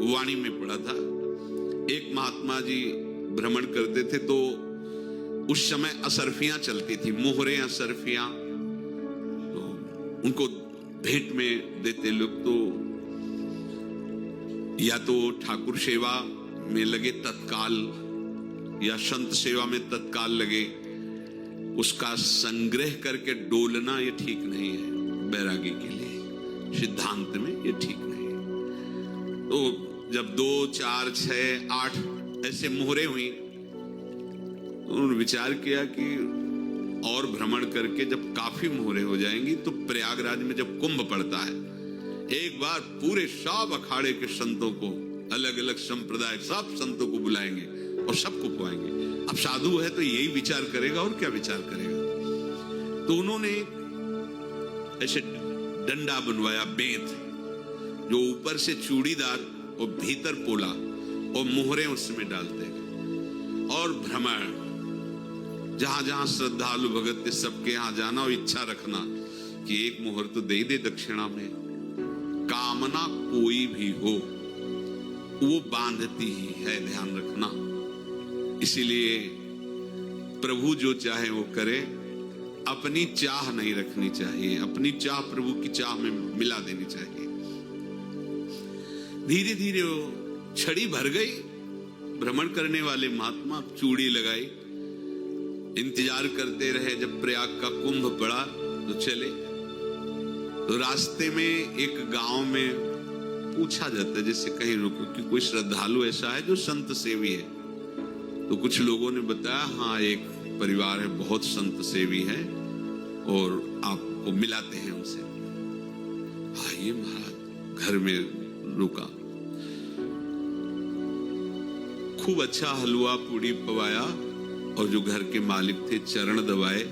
वाणी में पढ़ा था। एक महात्मा जी भ्रमण करते थे तो उस समय असरफियां चलती थी, मोहरे असरफियां, तो उनको भेंट में देते लोग। तो या तो ठाकुर सेवा में लगे तत्काल, या संत सेवा में तत्काल लगे, उसका संग्रह करके डोलना ये ठीक नहीं है बैरागी के लिए, सिद्धांत में ये ठीक नहीं है। तो जब 2, 4, 6, 8 ऐसे मोहरे हुई, उन्होंने विचार किया कि और भ्रमण करके जब काफी मोहरे हो जाएंगी तो प्रयागराज में जब कुंभ पड़ता है, एक बार पूरे सब अखाड़े के संतों को, अलग अलग संप्रदाय सब संतों को बुलाएंगे और सबको पुआएंगे। अब साधु है तो यही विचार करेगा, और क्या विचार करेगा। तो उन्होंने ऐसे डंडा बनवाया, बेंत, जो ऊपर से चूड़ीदार और भीतर पोला, और मोहरे उसमें डालते हैं। और भ्रमण, जहां जहां श्रद्धालु भगत थे सबके यहां जाना और इच्छा रखना कि एक मोहर तो दे दे दक्षिणा में। कामना कोई भी हो वो बांधती ही है, ध्यान रखना। इसीलिए प्रभु जो चाहे वो करे, अपनी चाह नहीं रखनी चाहिए, अपनी चाह प्रभु की चाह में मिला देनी चाहिए। धीरे धीरे वो छड़ी भर गई। भ्रमण करने वाले महात्मा चूड़ी लगाई, इंतजार करते रहे। जब प्रयाग का कुंभ पड़ा तो चले। तो रास्ते में एक गांव में पूछा जाता है, जैसे कहीं रुको कि कोई श्रद्धालु ऐसा है जो संत सेवी है। तो कुछ लोगों ने बताया, हाँ एक परिवार है बहुत संत सेवी है और आपको मिलाते हैं उनसे। आइए महाराज, घर में रुका, खूब अच्छा हलवा पूड़ी पवाया, और जो घर के मालिक थे चरण दबाए।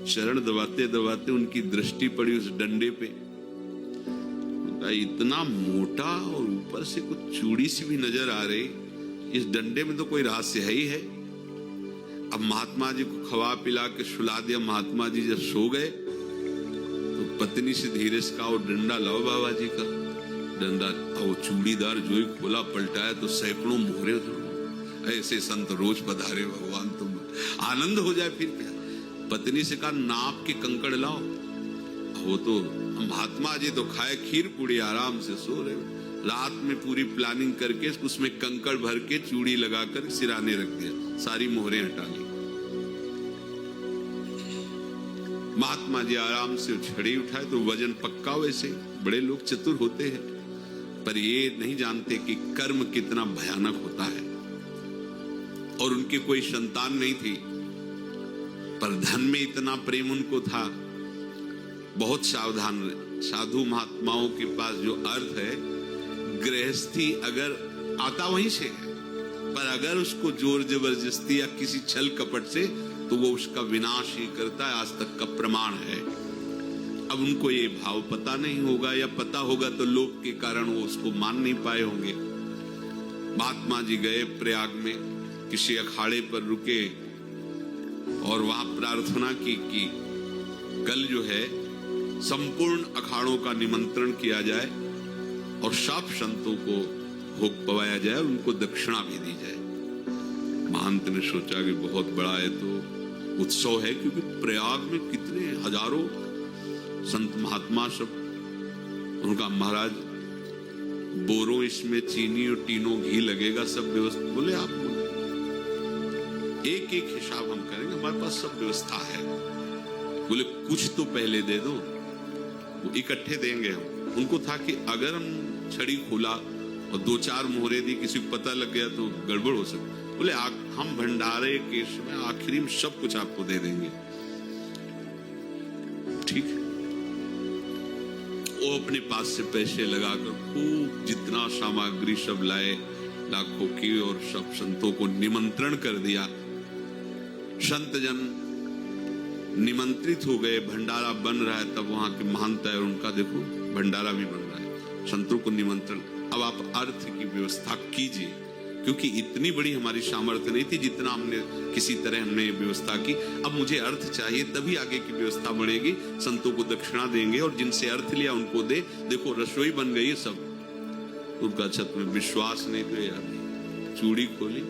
चरण दबाते दबाते उनकी दृष्टि पड़ी उस डंडे पे, इतना मोटा और ऊपर से कुछ चूड़ी सी भी नजर आ रही, इस डंडे में तो कोई रहस्य है ही है। अब महात्मा जी को खवा पिला के सुला दिया। महात्मा जी जब सो गए तो पत्नी से धीरे से कहा, वो डंडा लाओ बाबा जी का डंडा। वो चूड़ीदार जो ही खोला पलटाया तो सैकड़ों मोहरे। ऐसे संत रोज पधारे भगवान, तुम आनंद हो जाए फिर क्या। पत्नी से कहा, नाप के कंकड़ लाओ। वो तो महात्मा जी तो खाए खीर पूड़ी, आराम से सो रहे। रात में पूरी प्लानिंग करके उसमें कंकड़ भर के चूड़ी लगाकर सिराने रख दिया, सारी मोहरें हटा ली। महात्मा जी आराम से छड़ी उठाए तो वजन पक्का। वैसे बड़े लोग चतुर होते हैं, पर ये नहीं जानते कि कर्म कितना भयानक होता है। और उनकी कोई संतान नहीं थी, पर धन में इतना प्रेम उनको था। बहुत सावधान रहे। साधु महात्माओं के पास जो अर्थ है, गृहस्थी अगर आता वहीं से है, पर अगर उसको जोर जबरदस्ती या किसी छल कपट से, तो वो उसका विनाश ही करता है। आज तक का प्रमाण है। अब उनको ये भाव पता नहीं होगा, या पता होगा तो लोभ के कारण वो उसको मान नहीं पाए होंगे। महात्मा जी गए प्रयाग में, किसी अखाड़े पर रुके और वहां प्रार्थना की कि कल जो है संपूर्ण अखाड़ों का निमंत्रण किया जाए और सब संतों को भोग पवाया जाए, उनको दक्षिणा भी दी जाए। महंत ने सोचा कि बहुत बड़ा है तो उत्सव है, क्योंकि प्रयाग में कितने हजारों संत महात्मा सब। उनका महाराज बोरो इसमें चीनी और तीनों घी लगेगा, सब व्यवस्था। बोले आप एक एक हिसाब हम करेंगे, हमारे पास सब व्यवस्था है। बोले कुछ तो पहले दे दो, वो इकट्ठे देंगे हम। उनको था कि अगर हम छड़ी खोला और 2-4 मोहरे दी, किसी को पता लग गया तो गड़बड़ हो सकती। बोले हम भंडारे के समय आखिरी में सब कुछ आपको दे देंगे। ठीक है। वो अपने पास से पैसे लगाकर खूब जितना सामग्री सब लाए, लाखों की, और सब संतों को निमंत्रण कर दिया। संत जन निमंत्रित हो गए, भंडारा बन रहा है। तब वहां के महंत है, उनका देखो भंडारा भी बन रहा है, संतों को निमंत्रण। अब आप अर्थ की व्यवस्था कीजिए, क्योंकि इतनी बड़ी हमारी सामर्थ्य नहीं थी जितना हमने किसी तरह हमने व्यवस्था की। अब मुझे अर्थ चाहिए, तभी आगे की व्यवस्था बढ़ेगी। संतों को दक्षिणा देंगे और जिनसे अर्थ लिया उनको दे। देखो रसोई बन गई है सब। उनका अच्छा तुम्हें विश्वास नहीं तो यार चूड़ी खोली।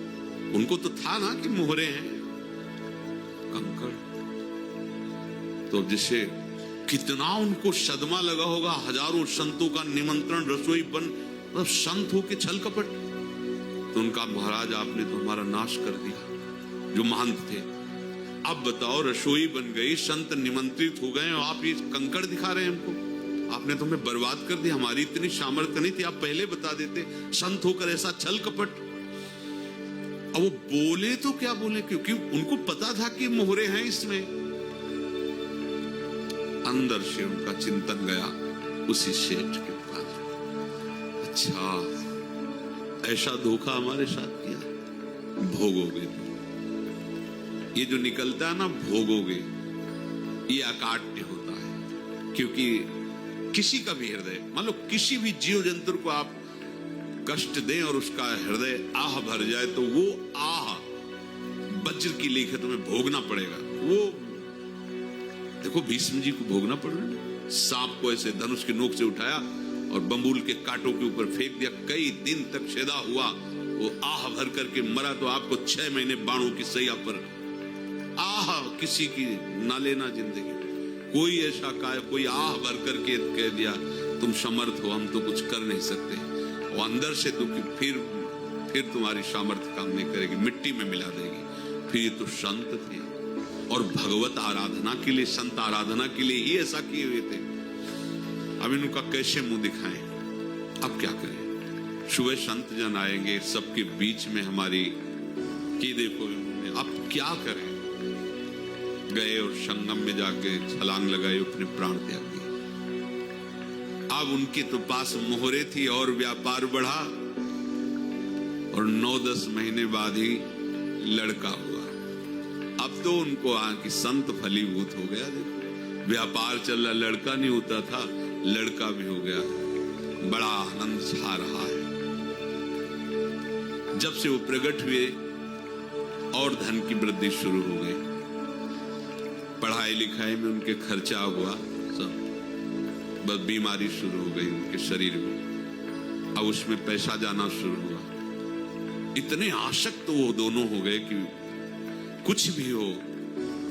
उनको तो था ना कि मोहरे हैं कंकड़। तो जिसे कितना उनको सदमा लगा होगा, हजारों संतों का निमंत्रण, रसोई बन, मतलब संत हो के छल कपट। तो उनका महाराज आपने तो हमारा नाश कर दिया जो महंत थे। अब बताओ रसोई बन गई, संत निमंत्रित हो गए और आप ये कंकड़ दिखा रहे हैं हमको। आपने तो हमें बर्बाद कर दिया। हमारी इतनी सामर्थ्य नहीं थी, आप पहले बता देते। संत होकर ऐसा छल कपट। अब वो बोले तो क्या बोले, क्योंकि उनको पता था कि मोहरे हैं इसमें। अंदर से उनका चिंतन गया उसी सेठ के पास, अच्छा ऐसा धोखा हमारे साथ किया, भोगोगे। ये जो निकलता है ना भोगोगे, ये अकाट्य होता है। क्योंकि किसी का भी हृदय, मान लो किसी भी जीव जंतु को आप कष्ट दें और उसका हृदय आह भर जाए, तो वो आह वज्र की लेख है, तुम्हें भोगना पड़ेगा। वो देखो भीष्म जी को भोगना पड़ रहा है। सांप को ऐसे धनुष की नोक से उठाया और बंबूल के कांटों के ऊपर फेंक दिया, कई दिन तक छेदा हुआ, वो आह भर करके मरा। तो आपको 6 महीने बाणों की सैया पर आह किसी की ना लेना जिंदगी। कोई ऐसा कोई आह भर करके कह दिया तुम समर्थ हो, हम तो कुछ कर नहीं सकते। और अंदर से दुखी, फिर तुम्हारी सामर्थ्य काम नहीं करेगी, मिट्टी में मिला देगी। फिर ये तो संत थे और भगवत आराधना के लिए, संत आराधना के लिए ही ऐसा किए हुए थे। अब इनका कैसे मुंह दिखाएं? अब क्या करें? सुबह संत जन आएंगे, सबके बीच में हमारी की देखो, अब क्या करें? गए और संगम में जाके छलांग लगाई, अपने प्राण त्याग दिए। अब उनके तो पास मोहरे थी और व्यापार बढ़ा, और 9-10 महीने बाद ही लड़का हुआ। अब तो उनको कि संत फलीभूत हो गया। देखो व्यापार चल रहा, लड़का नहीं होता था, लड़का भी हो गया। बड़ा आनंद छा रहा है। जब से वो प्रकट हुए और धन की वृद्धि शुरू हो गई, पढ़ाई लिखाई में उनके खर्चा हुआ सब, बस बीमारी शुरू हो गई उनके शरीर में। अब उसमें पैसा जाना शुरू हुआ। इतने आसक्त तो वो दोनों हो गए कि कुछ भी हो,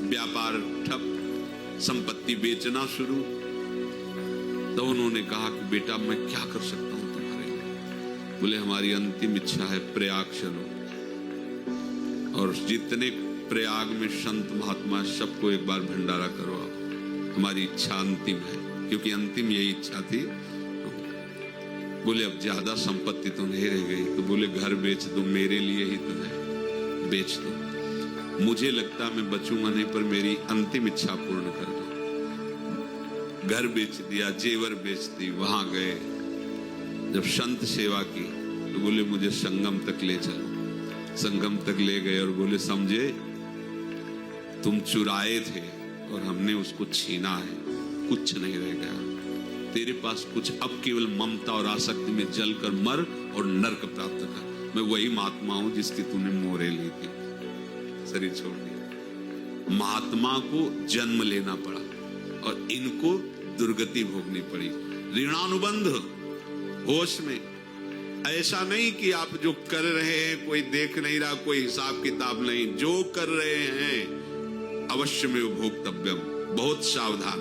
व्यापार ठप, संपत्ति बेचना शुरू। तो उन्होंने कहा कि बेटा मैं क्या कर सकता हूं तुम्हारे लिए? बोले हमारी अंतिम इच्छा है प्रयाग चलो, और जितने प्रयाग में संत महात्मा सबको एक बार भंडारा करवाओ। हमारी इच्छा अंतिम है, क्योंकि अंतिम यही इच्छा थी। बोले अब ज्यादा संपत्ति तो नहीं रह गई। तो बोले घर बेच दो, मेरे लिए ही तो है, बेच दो। मुझे लगता मैं बचूंगा नहीं, पर मेरी अंतिम इच्छा पूर्ण कर दो। घर बेच दिया, जेवर बेच दी। वहां गए, जब संत सेवा की तो बोले मुझे संगम तक ले चलो। संगम तक ले गए और बोले समझे तुम चुराए थे और हमने उसको छीना है, कुछ नहीं रह गया तेरे पास कुछ। अब केवल ममता और आसक्ति में जलकर मर और नरक प्राप्त कर। मैं वही महात्मा हूं जिसकी तूने मोहरे ली थी, शरीर छोड़ दिया। महात्मा को जन्म लेना पड़ा और इनको दुर्गति भोगनी पड़ी। ऋणानुबंध होश में, ऐसा नहीं कि आप जो कर रहे हैं कोई देख नहीं रहा, कोई हिसाब किताब नहीं। जो कर रहे हैं अवश्य में भोक्तव्यम, बहुत सावधान।